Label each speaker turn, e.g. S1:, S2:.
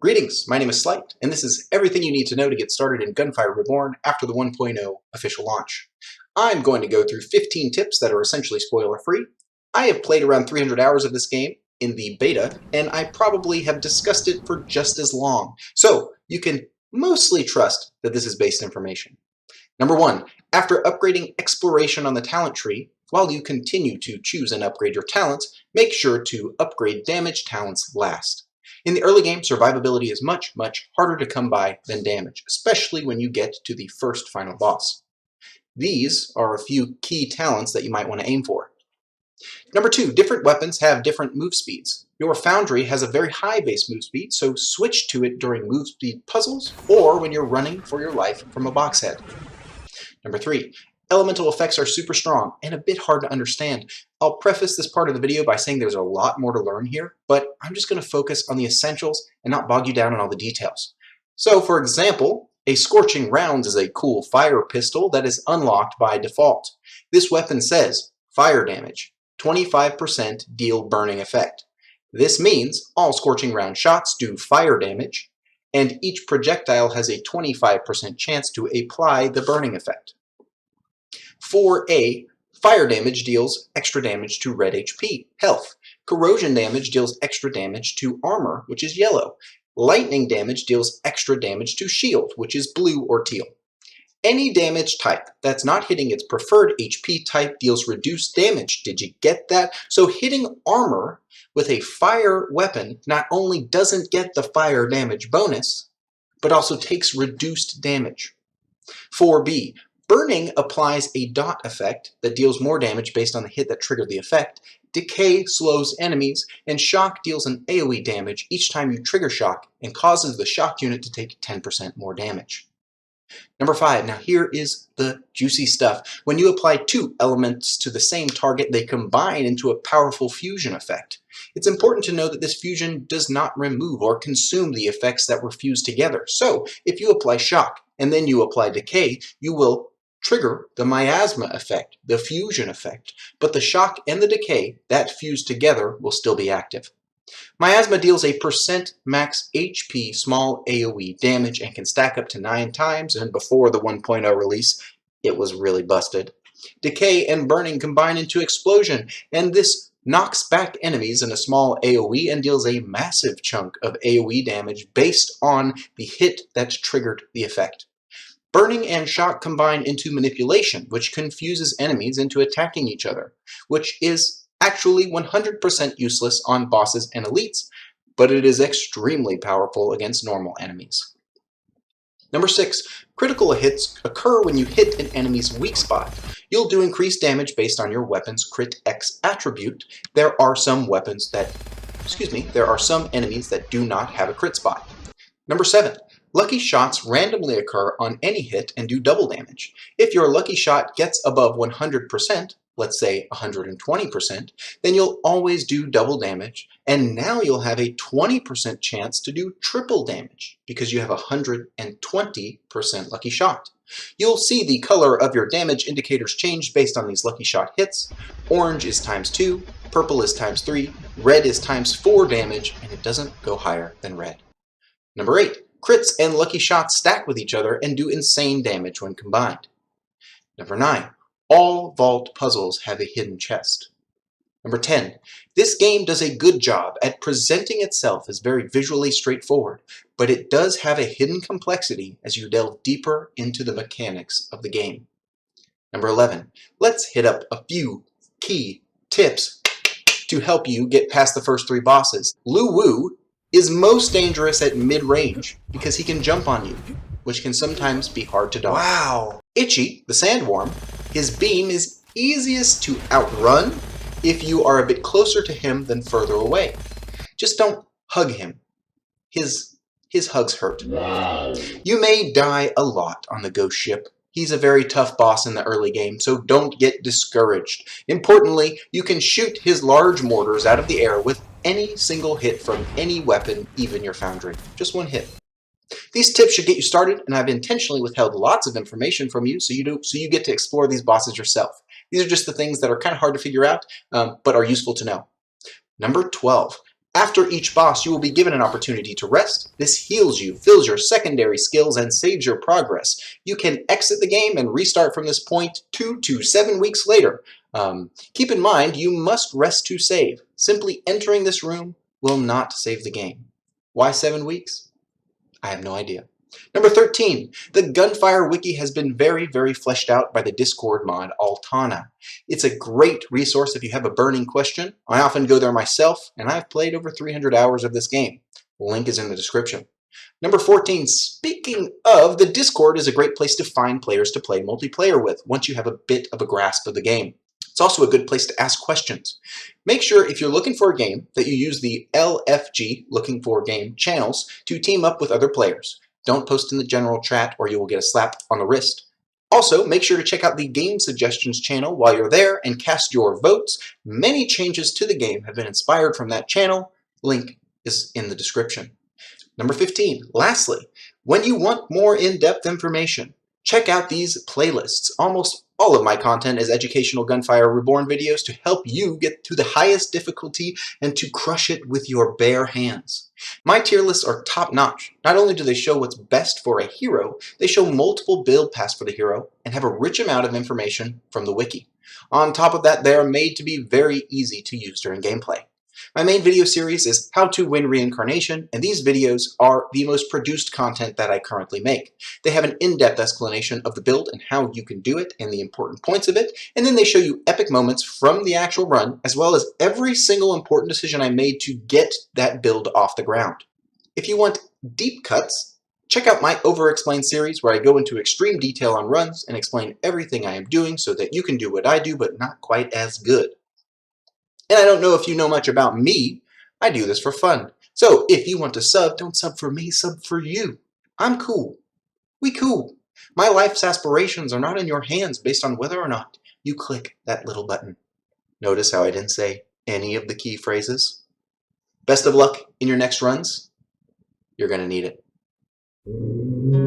S1: Greetings, my name is Slight, and this is everything you need to know to get started in Gunfire Reborn after the 1.0 official launch. I'm going to go through 15 tips that are essentially spoiler-free. I have played around 300 hours of this game in the beta, and I probably have discussed it for just as long, so you can mostly trust that this is based information. Number 1, after upgrading Exploration on the talent tree, while you continue to choose and upgrade your talents, make sure to upgrade damage talents last. In the early game, survivability is much harder to come by than damage, especially when you get to the first final boss. These are a few key talents that you might want to aim for. Number 2, different weapons have different move speeds. Your Foundry has a very high base move speed, so switch to it during move speed puzzles or when you're running for your life from a box head. Number 3, elemental effects are super strong and a bit hard to understand. I'll preface this part of the video by saying there's a lot more to learn here, but I'm just going to focus on the essentials and not bog you down on all the details. So, for example, a Scorching Rounds is a cool fire pistol that is unlocked by default. This weapon says, fire damage, 25% deal burning effect. This means all Scorching Round shots do fire damage, and each projectile has a 25% chance to apply the burning effect. 4A, fire damage deals extra damage to red HP, health. Corrosion damage deals extra damage to armor, which is yellow. Lightning damage deals extra damage to shield, which is blue or teal. Any damage type that's not hitting its preferred HP type deals reduced damage. Did you get that? So hitting armor with a fire weapon not only doesn't get the fire damage bonus, but also takes reduced damage. 4B, burning applies a dot effect that deals more damage based on the hit that triggered the effect. Decay slows enemies, and shock deals an AoE damage each time you trigger shock and causes the shock unit to take 10% more damage. Number 5, now here is the juicy stuff. When you apply two elements to the same target, they combine into a powerful fusion effect. It's important to know that this fusion does not remove or consume the effects that were fused together. So, if you apply shock and then you apply decay, you will trigger the miasma effect, the fusion effect, but the shock and the decay that fuse together will still be active. Miasma deals a % max HP small AoE damage and can stack up to 9 times, and before the 1.0 release, it was really busted. Decay and burning combine into explosion, and this knocks back enemies in a small AoE and deals a massive chunk of AoE damage based on the hit that triggered the effect. Burning and shock combine into manipulation, which confuses enemies into attacking each other, which is actually 100% useless on bosses and elites, but it is extremely powerful against normal enemies. Number 6, critical hits occur when you hit an enemy's weak spot. You'll do increased damage based on your weapon's crit X attribute. There are some enemies that do not have a crit spot. Number 7, lucky shots randomly occur on any hit and do double damage. If your lucky shot gets above 100%, let's say 120%, then you'll always do double damage, and now you'll have a 20% chance to do triple damage because you have a 120% lucky shot. You'll see the color of your damage indicators change based on these lucky shot hits. Orange is ×2, purple is ×3, red is ×4 damage, and it doesn't go higher than red. Number 8, crits and lucky shots stack with each other and do insane damage when combined. Number 9, all vault puzzles have a hidden chest. Number 10, this game does a good job at presenting itself as very visually straightforward, but it does have a hidden complexity as you delve deeper into the mechanics of the game. Number 11, let's hit up a few key tips to help you get past the first 3 bosses. Lu Wu is most dangerous at mid-range because he can jump on you, which can sometimes be hard to dodge. Wow! Itchy, the sandworm, his beam is easiest to outrun if you are a bit closer to him than further away. Just don't hug him. His hugs hurt. You may die a lot on the ghost ship. He's a very tough boss in the early game, so don't get discouraged. Importantly, you can shoot his large mortars out of the air with any single hit from any weapon, even your Foundry. Just one hit. These tips should get you started, and I've intentionally withheld lots of information from you so you get to explore these bosses yourself. These are just the things that are kind of hard to figure out, but are useful to know. Number 12. After each boss, you will be given an opportunity to rest. This heals you, fills your secondary skills, and saves your progress. You can exit the game and restart from this point 2 to 7 weeks later. Keep in mind, you must rest to save. Simply entering this room will not save the game. Why 7 weeks? I have no idea. Number 13, the Gunfire Wiki has been very fleshed out by the Discord mod Altana. It's a great resource if you have a burning question. I often go there myself, and I've played over 300 hours of this game. The link is in the description. Number 14, speaking of, the Discord is a great place to find players to play multiplayer with once you have a bit of a grasp of the game. It's also a good place to ask questions. Make sure if you're looking for a game that you use the LFG, looking for game, channels to team up with other players. Don't post in the general chat or you will get a slap on the wrist. Also, make sure to check out the Game Suggestions channel while you're there and cast your votes. Many changes to the game have been inspired from that channel. Link is in the description. Number 15, lastly, when you want more in-depth information, check out these playlists. Almost all of my content is educational Gunfire Reborn videos to help you get to the highest difficulty and to crush it with your bare hands. My tier lists are top-notch. Not only do they show what's best for a hero, they show multiple build paths for the hero and have a rich amount of information from the wiki. On top of that, they are made to be very easy to use during gameplay. My main video series is How to Win Reincarnation, and these videos are the most produced content that I currently make. They have an in-depth explanation of the build and how you can do it and the important points of it, and then they show you epic moments from the actual run, as well as every single important decision I made to get that build off the ground. If you want deep cuts, check out my Over-Explain series where I go into extreme detail on runs and explain everything I am doing so that you can do what I do, but not quite as good. And I don't know if you know much about me. I do this for fun. So if you want to sub, don't sub for me, sub for you. I'm cool. We cool. My life's aspirations are not in your hands based on whether or not you click that little button. Notice how I didn't say any of the key phrases? Best of luck in your next runs. You're going to need it.